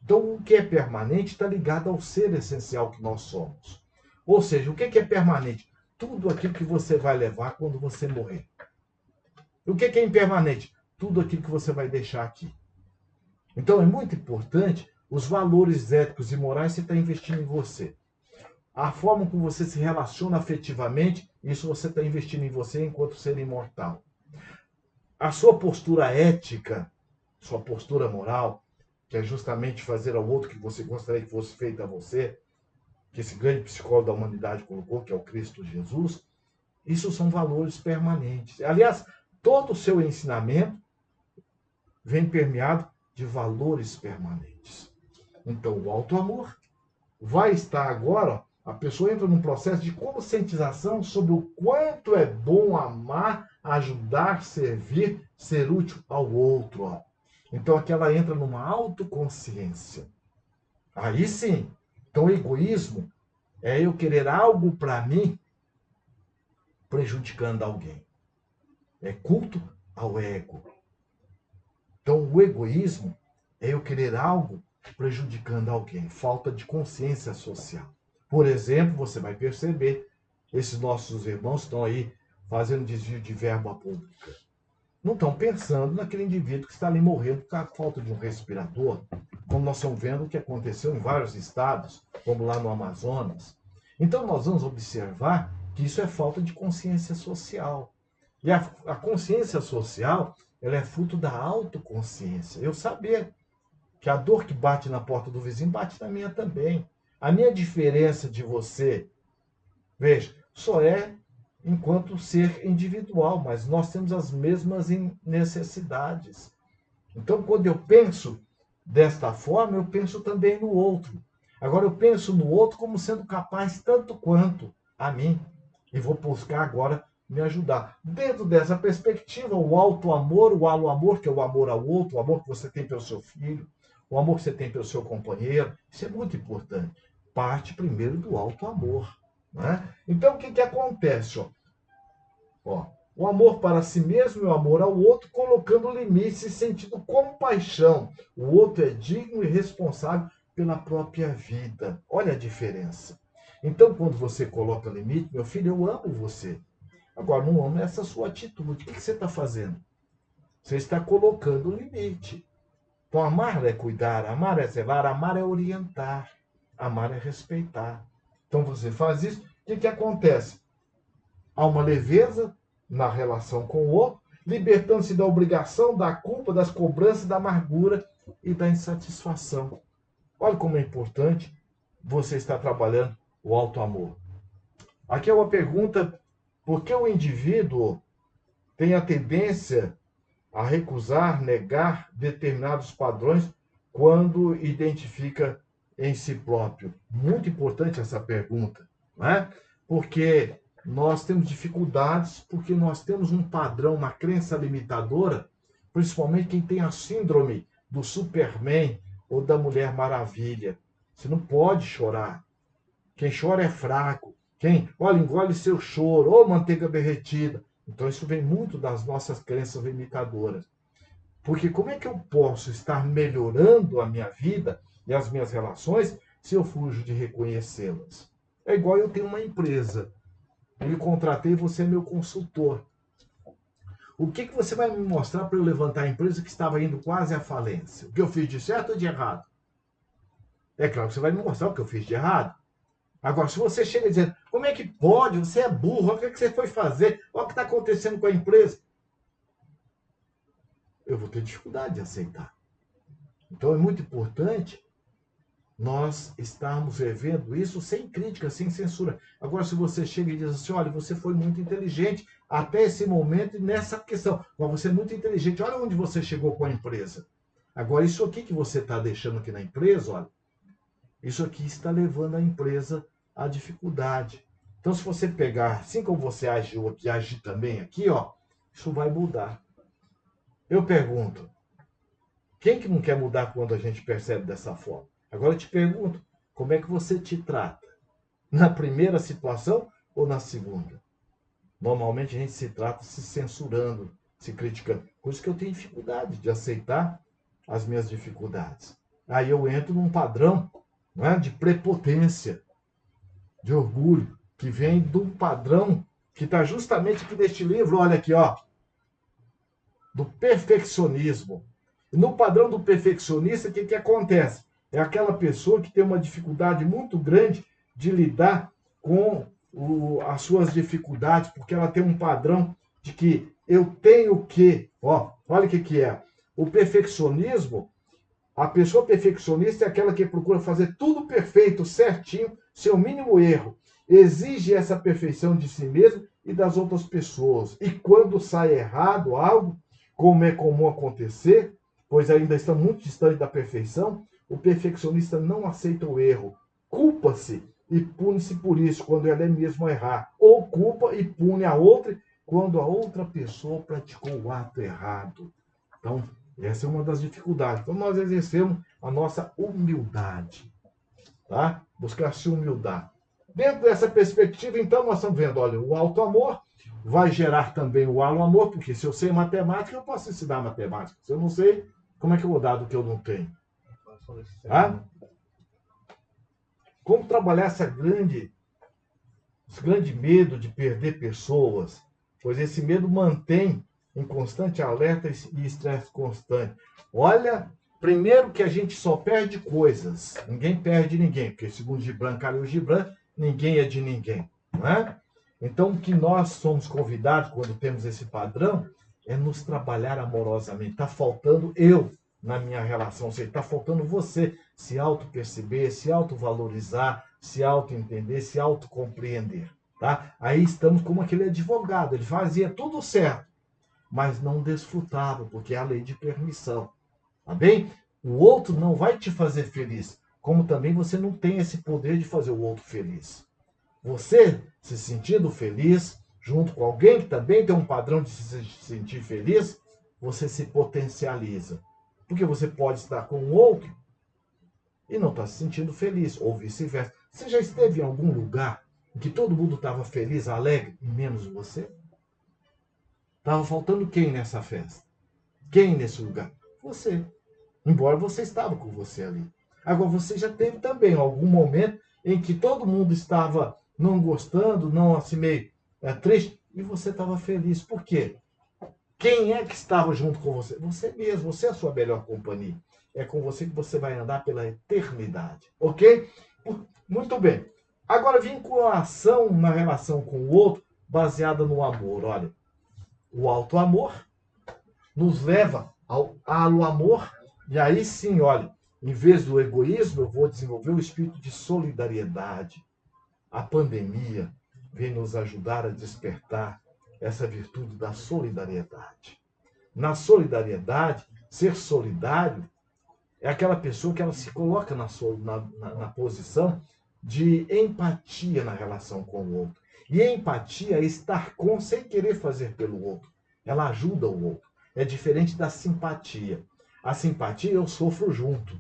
Então, o que é permanente está ligado ao ser essencial que nós somos. Ou seja, o que é permanente? Tudo aquilo que você vai levar quando você morrer. O que é impermanente? Tudo aquilo que você vai deixar aqui. Então, é muito importante os valores éticos e morais que você está investindo em você. A forma como você se relaciona afetivamente Isso você está investindo em você enquanto ser imortal. A sua postura ética, sua postura moral, que é justamente fazer ao outro que você gostaria que fosse feito a você, que esse grande psicólogo da humanidade colocou, que é o Cristo Jesus, isso são valores permanentes. Aliás, todo o seu ensinamento vem permeado de valores permanentes. Então, o auto-amor vai estar agora, a pessoa entra num processo de conscientização sobre o quanto é bom amar, ajudar, servir, ser útil ao outro. Então, aqui ela entra numa autoconsciência. Aí sim. Então, o egoísmo é eu querer algo para mim prejudicando alguém. É culto ao ego. Então, o egoísmo é eu querer algo prejudicando alguém. Falta de consciência social. Por exemplo, você vai perceber, esses nossos irmãos estão aí fazendo desvio de verba pública. Não estão pensando naquele indivíduo que está ali morrendo por causa da falta de um respirador, como nós estamos vendo o que aconteceu em vários estados, como lá no Amazonas. Então, nós vamos observar que isso é falta de consciência social. E a consciência social, ela é fruto da autoconsciência. Eu saber que a dor que bate na porta do vizinho bate na minha também. A minha diferença de você, veja, só é enquanto ser individual, mas nós temos as mesmas necessidades. Então, quando eu penso desta forma, eu penso também no outro. Agora, eu penso no outro como sendo capaz tanto quanto a mim. E vou buscar agora me ajudar. Dentro dessa perspectiva, o auto-amor, o alo-amor, que é o amor ao outro, o amor que você tem pelo seu filho, o amor que você tem pelo seu companheiro, isso é muito importante. Parte primeiro do auto-amor. Né? Então, o que acontece? O amor para si mesmo e o amor ao outro, colocando limites e sentindo compaixão. O outro é digno e responsável pela própria vida. Olha a diferença. Então, quando você coloca limite, meu filho, eu amo você. Agora, não amo essa sua atitude. O que você está fazendo? Você está colocando limite. Então, amar é cuidar, amar é zelar, amar é orientar, amar é respeitar. Então, você faz isso, o que acontece? Há uma leveza na relação com o outro, libertando-se da obrigação, da culpa, das cobranças, da amargura e da insatisfação. Olha como é importante você estar trabalhando o auto-amor. Aqui é uma pergunta: por que o indivíduo tem a tendência a recusar, negar determinados padrões quando identifica em si próprio? Muito importante essa pergunta, não é? Porque nós temos dificuldades, porque nós temos um padrão, uma crença limitadora, principalmente quem tem a síndrome do Superman ou da Mulher Maravilha. Você não pode chorar. Quem chora é fraco. Quem, olha, engole seu choro, ou manteiga derretida. Então isso vem muito das nossas crenças limitadoras. Porque como é que eu posso estar melhorando a minha vida e as minhas relações se eu fujo de reconhecê-las? É igual eu tenho uma empresa. Eu lhe contratei, você é meu consultor. O que você vai me mostrar para eu levantar a empresa que estava indo quase à falência? O que eu fiz de certo ou de errado? É claro que você vai me mostrar o que eu fiz de errado. Agora, se você chega dizendo, como é que pode? Você é burro, olha o que você foi fazer, olha o que está acontecendo com a empresa. Eu vou ter dificuldade de aceitar. Então é muito importante nós estarmos revendo isso sem crítica, sem censura. Agora, se você chega e diz assim, olha, você foi muito inteligente até esse momento e nessa questão, mas você é muito inteligente, olha onde você chegou com a empresa. Agora, isso aqui que você está deixando aqui na empresa, olha, isso aqui está levando a empresa à dificuldade. Então, se você pegar, assim como você agiu aqui, agir também aqui, ó, isso vai mudar. Eu pergunto, quem que não quer mudar quando a gente percebe dessa forma? Agora eu te pergunto, como é que você te trata? Na primeira situação ou na segunda? Normalmente a gente se trata se censurando, se criticando. Por isso que eu tenho dificuldade de aceitar as minhas dificuldades. Aí eu entro num padrão, não é, de prepotência, de orgulho, que vem de um padrão que está justamente aqui neste livro, olha aqui, ó, do perfeccionismo. E no padrão do perfeccionista, o que acontece? É aquela pessoa que tem uma dificuldade muito grande de lidar com as suas dificuldades, porque ela tem um padrão de que eu tenho que... olha o que é. O perfeccionismo, a pessoa perfeccionista é aquela que procura fazer tudo perfeito, certinho, sem o mínimo erro. Exige essa perfeição de si mesmo e das outras pessoas. E quando sai errado algo, como é comum acontecer, pois ainda está muito distante da perfeição, o perfeccionista não aceita o erro, culpa-se e pune-se por isso, quando ela é mesmo errar. Ou culpa e pune a outra, quando a outra pessoa praticou o ato errado. Então, essa é uma das dificuldades. Então, nós exercemos a nossa humildade. Tá? Buscar se humildar. Dentro dessa perspectiva, então, nós estamos vendo, olha, o alto amor vai gerar também o alo amor, porque se eu sei matemática, eu posso ensinar matemática. Se eu não sei, como é que eu vou dar do que eu não tenho? Tá? Como trabalhar esse grande medo de perder pessoas? Pois esse medo mantém em constante alerta e estresse constante. Olha, primeiro que a gente só perde coisas. Ninguém perde ninguém, porque segundo Gibran, Khalil Gibran, ninguém é de ninguém. Não é? Então, o que nós somos convidados, quando temos esse padrão, é nos trabalhar amorosamente. Está faltando eu na minha relação, ou seja, está faltando você se auto-perceber, se auto-valorizar, se auto-entender, se auto-compreender. Tá? Aí estamos como aquele advogado, ele fazia tudo certo, mas não desfrutava, porque é a lei de permissão. Tá bem? O outro não vai te fazer feliz, como também você não tem esse poder de fazer o outro feliz. Você se sentindo feliz, junto com alguém que também tem um padrão de se sentir feliz, você se potencializa. Porque você pode estar com o outro e não está se sentindo feliz, ou vice-versa. Você já esteve em algum lugar em que todo mundo estava feliz, alegre, menos você? Estava faltando quem nessa festa? Quem nesse lugar? Você. Embora você estava com você ali. Agora, você já teve também algum momento em que todo mundo estava não gostando, não assim meio triste, e você estava feliz. Por quê? Quem é que estava junto com você? Você mesmo, você é a sua melhor companhia. É com você que você vai andar pela eternidade. Ok? Muito bem. Agora, vinculação na relação com o outro baseada no amor. Olha, o alto amor nos leva ao amor. E aí sim, olha, em vez do egoísmo, eu vou desenvolver o espírito de solidariedade. A pandemia vem nos ajudar a despertar essa virtude da solidariedade. Na solidariedade, ser solidário é aquela pessoa que ela se coloca na posição de empatia na relação com o outro. E a empatia é estar com sem querer fazer pelo outro. Ela ajuda o outro. É diferente da simpatia. A simpatia eu sofro junto.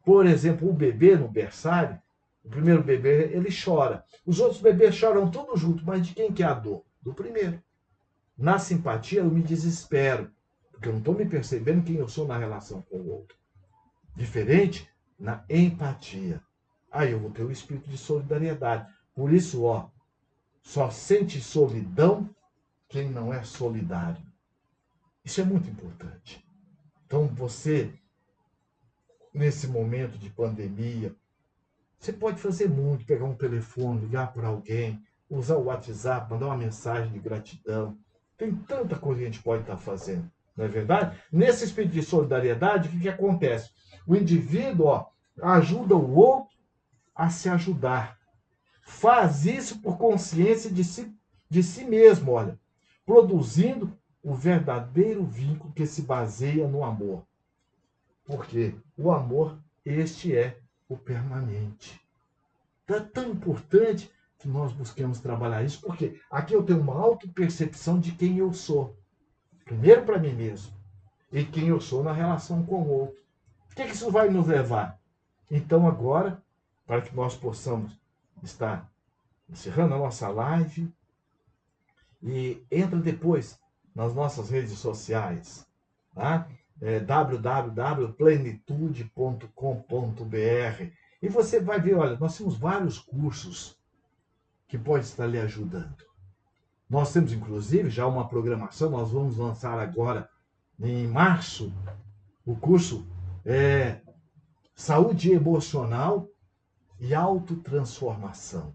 Por exemplo, o bebê no berçário, o primeiro bebê, ele chora. Os outros bebês choram todos juntos, mas de quem que é a dor? Do primeiro. Na simpatia eu me desespero, porque eu não estou me percebendo quem eu sou na relação com o outro. Diferente na empatia. Aí eu vou ter o espírito de solidariedade. Por isso, só sente solidão quem não é solidário. Isso é muito importante. Então você, nesse momento de pandemia, você pode fazer muito, pegar um telefone, ligar para alguém, usar o WhatsApp, mandar uma mensagem de gratidão. Tem tanta coisa que a gente pode estar fazendo, não é verdade? Nesse espírito de solidariedade, o que acontece? O indivíduo ajuda o outro a se ajudar. Faz isso por consciência de si mesmo, olha, produzindo o verdadeiro vínculo que se baseia no amor. Porque o amor, este é o permanente. Então é tão importante que nós busquemos trabalhar isso, porque aqui eu tenho uma autopercepção de quem eu sou. Primeiro para mim mesmo. E quem eu sou na relação com o outro. O que isso vai nos levar? Então agora, para que nós possamos estar encerrando a nossa live, e entra depois nas nossas redes sociais, tá? www.plenitude.com.br, e você vai ver, olha, nós temos vários cursos que podem estar lhe ajudando. Nós temos, inclusive, já uma programação, nós vamos lançar agora, em março, o curso Saúde Emocional e Autotransformação.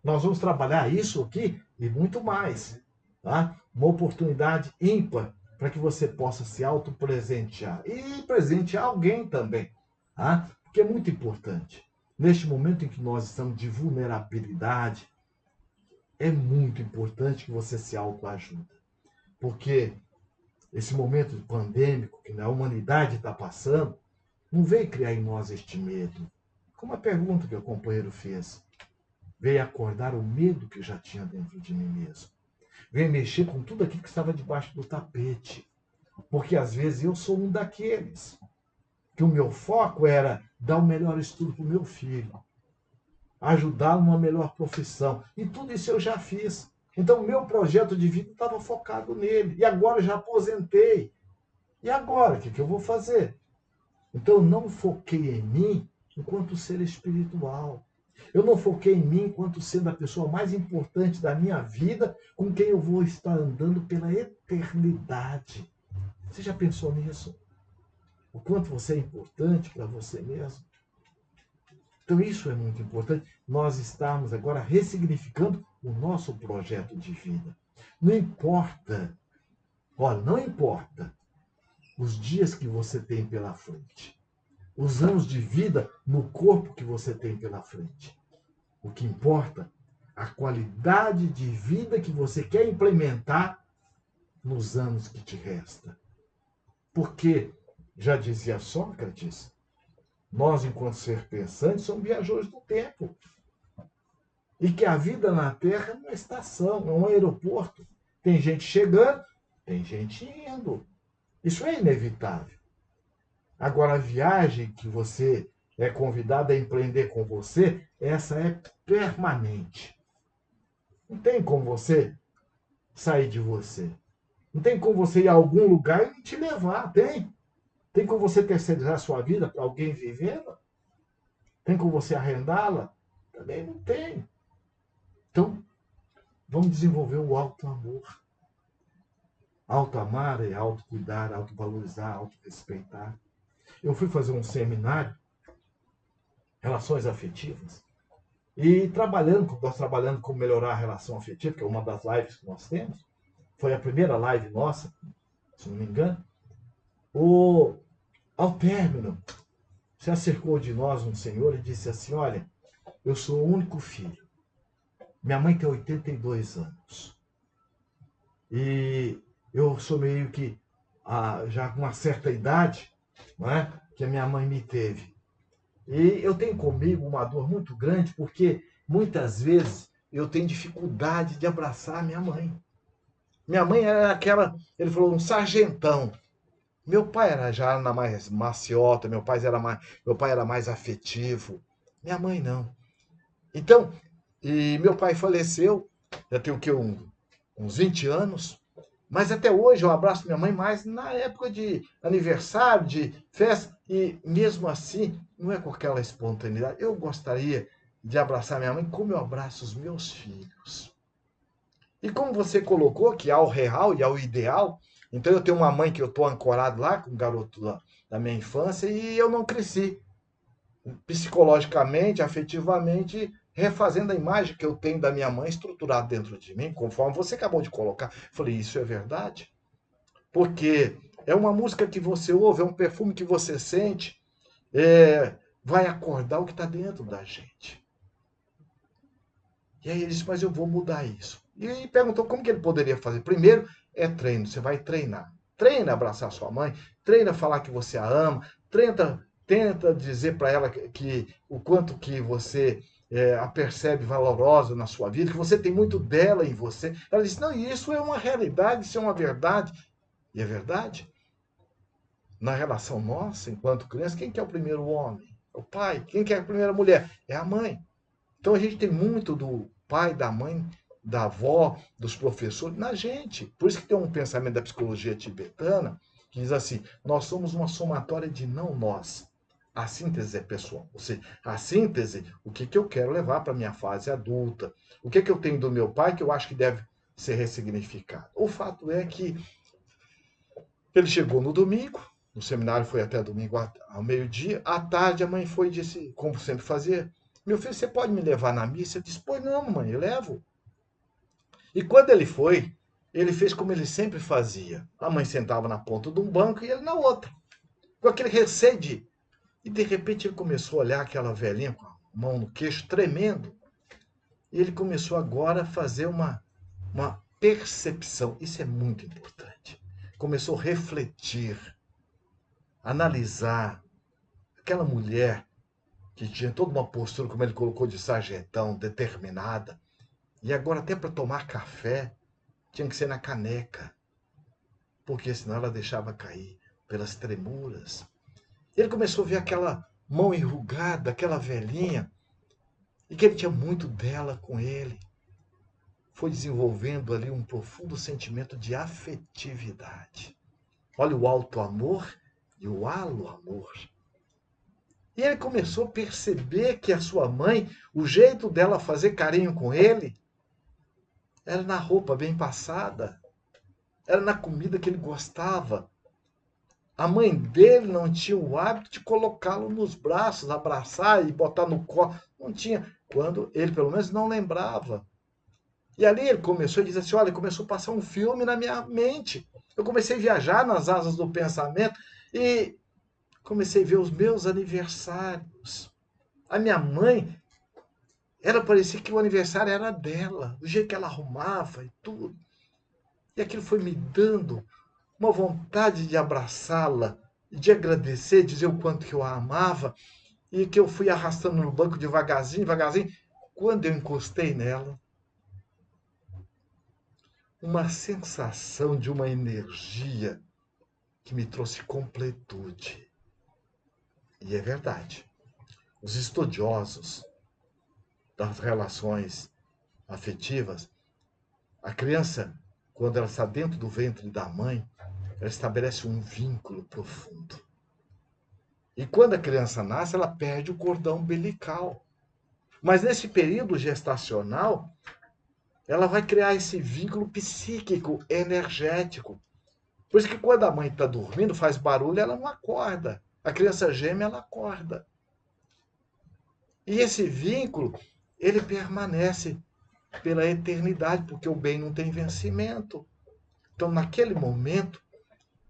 Nós vamos trabalhar isso aqui e muito mais. Tá? Uma oportunidade ímpar para que você possa se autopresentear e presentear alguém também. Tá? Porque é muito importante. Neste momento em que nós estamos de vulnerabilidade, é muito importante que você se autoajude. Porque esse momento pandêmico que a humanidade está passando, não veio criar em nós este medo. Como a pergunta que o companheiro fez. Veio acordar o medo que já tinha dentro de mim mesmo. Veio mexer com tudo aquilo que estava debaixo do tapete. Porque às vezes eu sou um daqueles. Que o meu foco era dar o melhor estudo para o meu filho. Ajudá-lo numa melhor profissão. E tudo isso eu já fiz. Então, o meu projeto de vida estava focado nele. E agora eu já aposentei. E agora, o que eu vou fazer? Então, eu não foquei em mim enquanto ser espiritual. Eu não foquei em mim enquanto sendo a pessoa mais importante da minha vida, com quem eu vou estar andando pela eternidade. Você já pensou nisso? O quanto você é importante para você mesmo? Então, isso é muito importante. Nós estamos agora ressignificando o nosso projeto de vida. Não importa, olha, não importa os dias que você tem pela frente, os anos de vida no corpo que você tem pela frente. O que importa é a qualidade de vida que você quer implementar nos anos que te resta. Porque, já dizia Sócrates, nós, enquanto ser pensantes, somos viajores do tempo. E que a vida na Terra é uma estação, é um aeroporto. Tem gente chegando, tem gente indo. Isso é inevitável. Agora, a viagem que você é convidado a empreender com você, essa é permanente. Não tem como você sair de você. Não tem como você ir a algum lugar e te levar. Tem. Tem como você terceirizar a sua vida para alguém vivê-la? Tem como você arrendá-la? Também não tem. Então, vamos desenvolver o auto-amor. Auto-amar é auto-cuidar, auto-valorizar, auto-respeitar. Eu fui fazer um seminário, Relações Afetivas, e nós trabalhando com melhorar a relação afetiva, que é uma das lives que nós temos, foi a primeira live nossa, se não me engano, ao término, se acercou de nós um senhor e disse assim, olha, eu sou o único filho. Minha mãe tem 82 anos. E eu sou meio que, já com uma certa idade, não é? Que a minha mãe me teve. E eu tenho comigo uma dor muito grande, porque muitas vezes eu tenho dificuldade de abraçar minha mãe. Minha mãe era aquela, ele falou, um sargentão. Meu pai já era mais maciota, meu pai era mais afetivo. Minha mãe não. Então, e meu pai faleceu, já tem o que, uns 20 anos, mas até hoje eu abraço minha mãe mais na época de aniversário, de festa, e mesmo assim, não é com aquela espontaneidade. Eu gostaria de abraçar minha mãe como eu abraço os meus filhos. E como você colocou que há o real e há o ideal, então eu tenho uma mãe que eu estou ancorado lá, com o garoto da minha infância, e eu não cresci psicologicamente, afetivamente, refazendo a imagem que eu tenho da minha mãe estruturada dentro de mim, conforme você acabou de colocar. Falei, isso é verdade? Porque é uma música que você ouve, é um perfume que você sente, vai acordar o que está dentro da gente. E aí ele disse, mas eu vou mudar isso. E perguntou como que ele poderia fazer. Primeiro é treino, você vai treinar. Treina abraçar sua mãe, treina falar que você a ama, tenta dizer para ela que o quanto que você a percebe valorosa na sua vida, que você tem muito dela em você. Ela disse, não, isso é uma realidade, isso é uma verdade. E é verdade. Na relação nossa, enquanto criança, quem que é o primeiro homem? É o pai. Quem que é a primeira mulher? É a mãe. Então a gente tem muito do pai, da mãe, da avó, dos professores na gente. Por isso que tem um pensamento da psicologia tibetana que diz assim: nós somos uma somatória de não nós. A síntese é pessoal. Ou seja, a síntese, o que eu quero levar para a minha fase adulta. O que eu tenho do meu pai que eu acho que deve ser ressignificado. O fato é que ele chegou no domingo, o seminário foi até domingo ao meio-dia, à tarde a mãe foi e disse, como sempre fazia, meu filho, você pode me levar na missa? Eu disse, pois não, mãe, eu levo. E quando ele foi, ele fez como ele sempre fazia. A mãe sentava na ponta de um banco e ele na outra, com aquele receio de... E de repente ele começou a olhar aquela velhinha com a mão no queixo, tremendo. E ele começou agora a fazer uma percepção. Isso é muito importante. Começou a refletir, analisar aquela mulher que tinha toda uma postura, como ele colocou, de sargentão, determinada. E agora até para tomar café tinha que ser na caneca, porque senão ela deixava cair pelas tremuras. Ele começou a ver aquela mão enrugada, aquela velhinha, e que ele tinha muito dela com ele. Foi desenvolvendo ali um profundo sentimento de afetividade. Olha o alto amor e o alo amor. E ele começou a perceber que a sua mãe, o jeito dela fazer carinho com ele, era na roupa bem passada, era na comida que ele gostava. A mãe dele não tinha o hábito de colocá-lo nos braços, abraçar e botar no colo. Não tinha. Quando ele, pelo menos, não lembrava. E ali ele começou a dizer assim, olha, começou a passar um filme na minha mente. Eu comecei a viajar nas asas do pensamento e comecei a ver os meus aniversários. A minha mãe, ela parecia que o aniversário era dela, do jeito que ela arrumava e tudo. E aquilo foi me dando uma vontade de abraçá-la, de agradecer, dizer o quanto que eu a amava, e que eu fui arrastando no banco devagarzinho, devagarzinho. Quando eu encostei nela, uma sensação de uma energia que me trouxe completude. E é verdade. Os estudiosos das relações afetivas, a criança, quando ela está dentro do ventre da mãe, ela estabelece um vínculo profundo. E quando a criança nasce, ela perde o cordão umbilical. Mas nesse período gestacional, ela vai criar esse vínculo psíquico, energético. Por isso que quando a mãe está dormindo, faz barulho, ela não acorda. A criança geme, ela acorda. E esse vínculo, ele permanece pela eternidade, porque o bem não tem vencimento. Então, naquele momento,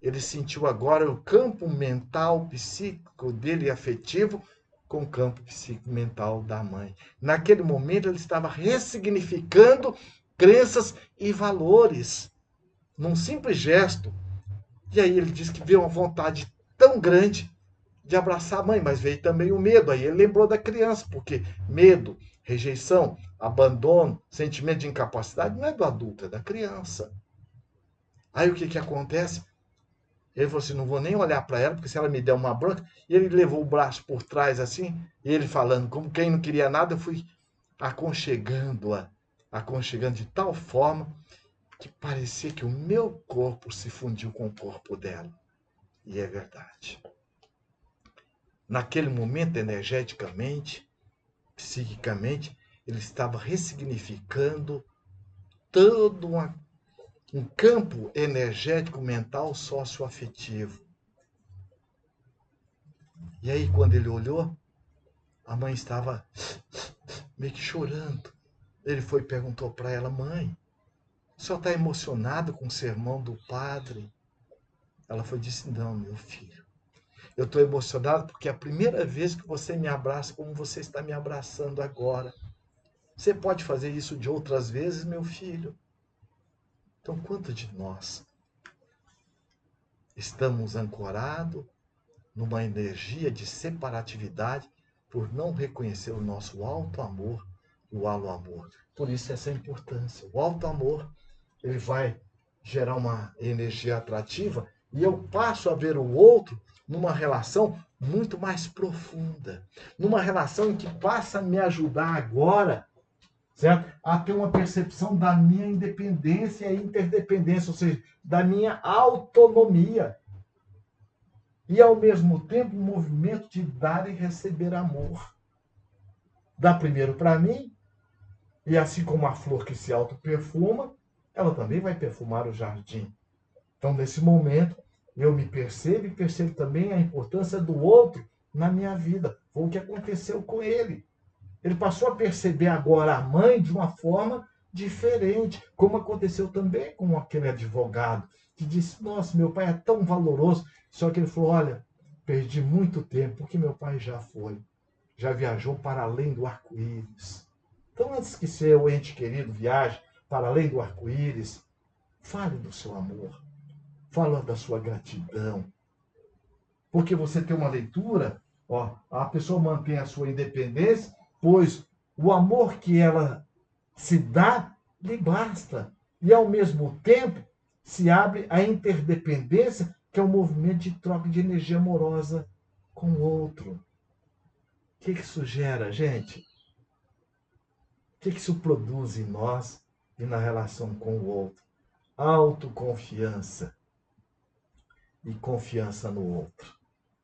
ele sentiu agora o campo mental, psíquico dele, afetivo, com o campo psíquico mental da mãe. Naquele momento, ele estava ressignificando crenças e valores, num simples gesto. E aí ele diz que veio uma vontade tão grande de abraçar a mãe, mas veio também o medo. Aí ele lembrou da criança, porque medo, rejeição, abandono, sentimento de incapacidade não é do adulto, é da criança. Aí o que acontece? Ele falou assim, não vou nem olhar para ela, porque se ela me der uma bronca... E ele levou o braço por trás assim, e ele falando, como quem não queria nada, eu fui aconchegando-a, aconchegando de tal forma que parecia que o meu corpo se fundiu com o corpo dela. E é verdade. Naquele momento, energeticamente, psiquicamente, ele estava ressignificando todo um campo energético, mental, socioafetivo. E aí, quando ele olhou, a mãe estava meio que chorando. Ele foi e perguntou para ela, mãe, a senhora está emocionada com o sermão do padre? Ela foi e disse, não, meu filho. Eu estou emocionado porque é a primeira vez que você me abraça como você está me abraçando agora. Você pode fazer isso de outras vezes, meu filho? Então, quanto de nós estamos ancorados numa energia de separatividade por não reconhecer o nosso alto amor e o alo amor? Por isso essa importância. O alto amor, ele vai gerar uma energia atrativa e eu passo a ver o outro numa relação muito mais profunda, numa relação em que passa a me ajudar agora, certo? A ter uma percepção da minha independência e interdependência, ou seja, da minha autonomia. E, ao mesmo tempo, um movimento de dar e receber amor. Dá primeiro para mim, e assim como a flor que se autoperfuma, ela também vai perfumar o jardim. Então, nesse momento, eu me percebo e percebo também a importância do outro na minha vida. Foi o que aconteceu com ele. Ele passou a perceber agora a mãe de uma forma diferente, como aconteceu também com aquele advogado, que disse, nossa, meu pai é tão valoroso, só que ele falou, olha, perdi muito tempo, porque meu pai já viajou para além do arco-íris. Então, antes que seu ente querido viaje para além do arco-íris, fale do seu amor, fale da sua gratidão, porque você tem uma leitura, ó, a pessoa mantém a sua independência, pois o amor que ela se dá lhe basta. E, ao mesmo tempo, se abre a interdependência, que é um movimento de troca de energia amorosa com o outro. O que isso gera, gente? O que isso produz em nós e na relação com o outro? Autoconfiança e confiança no outro.